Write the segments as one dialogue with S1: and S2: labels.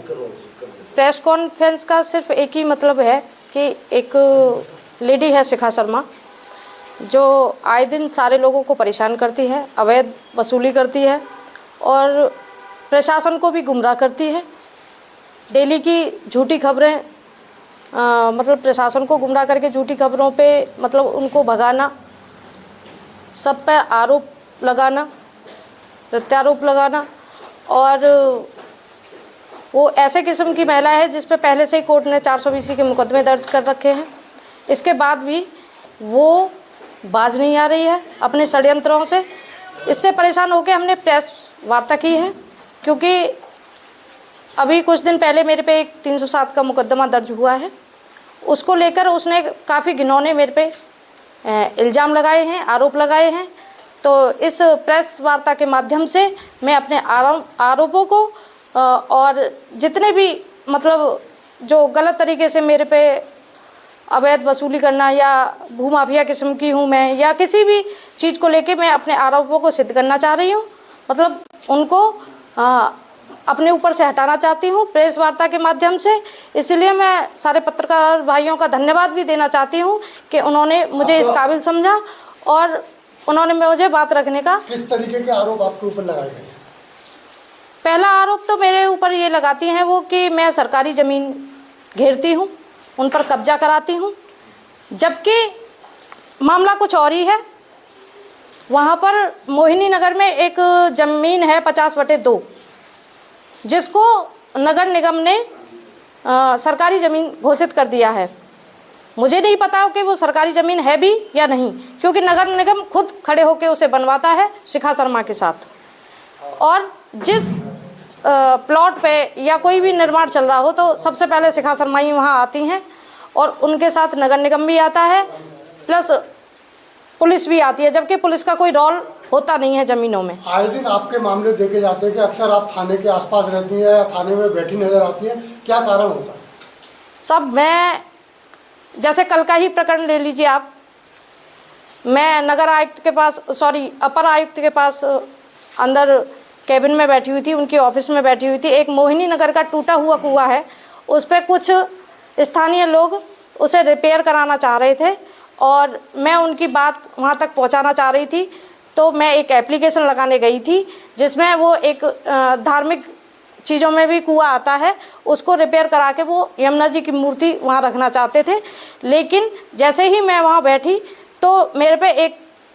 S1: Press conference का सिर्फ एक ही मतलब है कि एक लेडी है शिखा शर्मा, जो आए दिन सारे लोगों को परेशान करती है, अवैध वसूली करती है और प्रशासन को भी गुमराह करती है। डेली की झूठी खबरें, मतलब प्रशासन को गुमराह करके झूठी खबरों पे मतलब उनको भगाना, सब पर आरोप लगाना, प्रत्यारोप लगाना। और वो ऐसे किस्म की महिला है जिस पे पहले से ही कोर्ट ने 420 के मुकदमे दर्ज कर रखे हैं। इसके बाद भी वो बाज नहीं आ रही है अपने षड्यंत्रों से। इससे परेशान होकर हमने प्रेस वार्ता की है, क्योंकि अभी कुछ दिन पहले मेरे पे एक 307 का मुकदमा दर्ज हुआ है। उसको लेकर उसने काफ़ी घिनौने मेरे पे इल्ज़ाम लगाए हैं, आरोप लगाए हैं। तो इस प्रेस वार्ता के माध्यम से मैं अपने आरोपों को और जितने भी मतलब जो गलत तरीके से मेरे पे अवैध वसूली करना या भूमाफिया किस्म की हूँ मैं, या किसी भी चीज़ को लेके मैं अपने आरोपों को सिद्ध करना चाह रही हूँ, मतलब उनको अपने ऊपर से हटाना चाहती हूँ प्रेस वार्ता के माध्यम से। इसलिए मैं सारे पत्रकार भाइयों का धन्यवाद भी देना चाहती हूँ कि उन्होंने मुझे इस काबिल समझा और उन्होंने मुझे बात रखने का।
S2: किस तरीके के आरोप आपके ऊपर लगाए गए?
S1: पहला आरोप तो मेरे ऊपर ये लगाती हैं वो कि मैं सरकारी ज़मीन घेरती हूँ, उन पर कब्जा कराती हूँ, जबकि मामला कुछ और ही है। वहाँ पर मोहिनी नगर में एक ज़मीन है 50/2, जिसको नगर निगम ने सरकारी ज़मीन घोषित कर दिया है। मुझे नहीं पता कि वो सरकारी ज़मीन है भी या नहीं, क्योंकि नगर निगम खुद खड़े होकर उसे बनवाता है शिखा शर्मा के साथ। और जिस प्लॉट पे या कोई भी निर्माण चल रहा हो तो सबसे पहले शिखा शर्मा ही वहाँ आती हैं और उनके साथ नगर निगम भी आता है, प्लस पुलिस भी आती है, जबकि पुलिस का कोई रोल होता नहीं है ज़मीनों में।
S2: आए दिन आपके मामले देखे जाते हैं कि अक्सर आप थाने के आसपास रहती हैं या थाने में बैठी नजर आती हैं, क्या कारण होता है?
S1: सब मैं जैसे कल का ही प्रकरण ले लीजिए आप, मैं नगर आयुक्त के पास अपर आयुक्त के पास अंदर कैबिन में बैठी हुई थी, उनकी ऑफिस में बैठी हुई थी। एक मोहिनी नगर का टूटा हुआ कुआं है, उस पर कुछ स्थानीय लोग उसे रिपेयर कराना चाह रहे थे और मैं उनकी बात वहाँ तक पहुँचाना चाह रही थी। तो मैं एक एप्लीकेशन लगाने गई थी जिसमें वो एक धार्मिक चीज़ों में भी कुआं आता है, उसको रिपेयर करा के वो यमुना जी की मूर्ति वहाँ रखना चाहते थे। लेकिन जैसे ही मैं वहाँ बैठी तो मेरे पे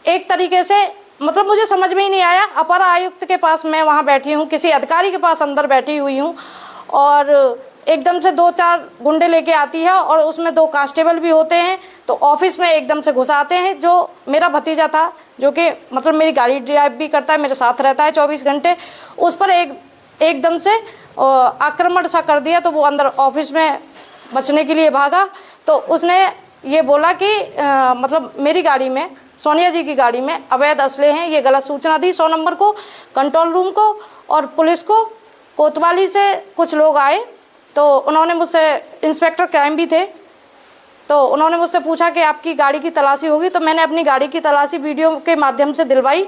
S1: एक तरीके से मतलब मुझे समझ में ही नहीं आया। अपर आयुक्त के पास मैं वहाँ बैठी हूँ, किसी अधिकारी के पास अंदर बैठी हुई हूँ, और एकदम से 2-4 गुंडे लेके आती है और उसमें 2 कांस्टेबल भी होते हैं। तो ऑफिस में एकदम से घुसाते हैं। जो मेरा भतीजा था, जो कि मतलब मेरी गाड़ी ड्राइव भी करता है, मेरे साथ रहता है 24 घंटे, उस पर एकदम से आक्रमण सा कर दिया। तो वो अंदर ऑफिस में बचने के लिए भागा। तो उसने ये बोला कि मतलब मेरी गाड़ी में, सोनिया जी की गाड़ी में अवैध असले हैं, ये गलत सूचना दी 100 नंबर को, कंट्रोल रूम को और पुलिस को। कोतवाली से कुछ लोग आए तो उन्होंने मुझसे, इंस्पेक्टर क्राइम भी थे, तो उन्होंने मुझसे पूछा कि आपकी गाड़ी की तलाशी होगी। तो मैंने अपनी गाड़ी की तलाशी वीडियो के माध्यम से दिलवाई,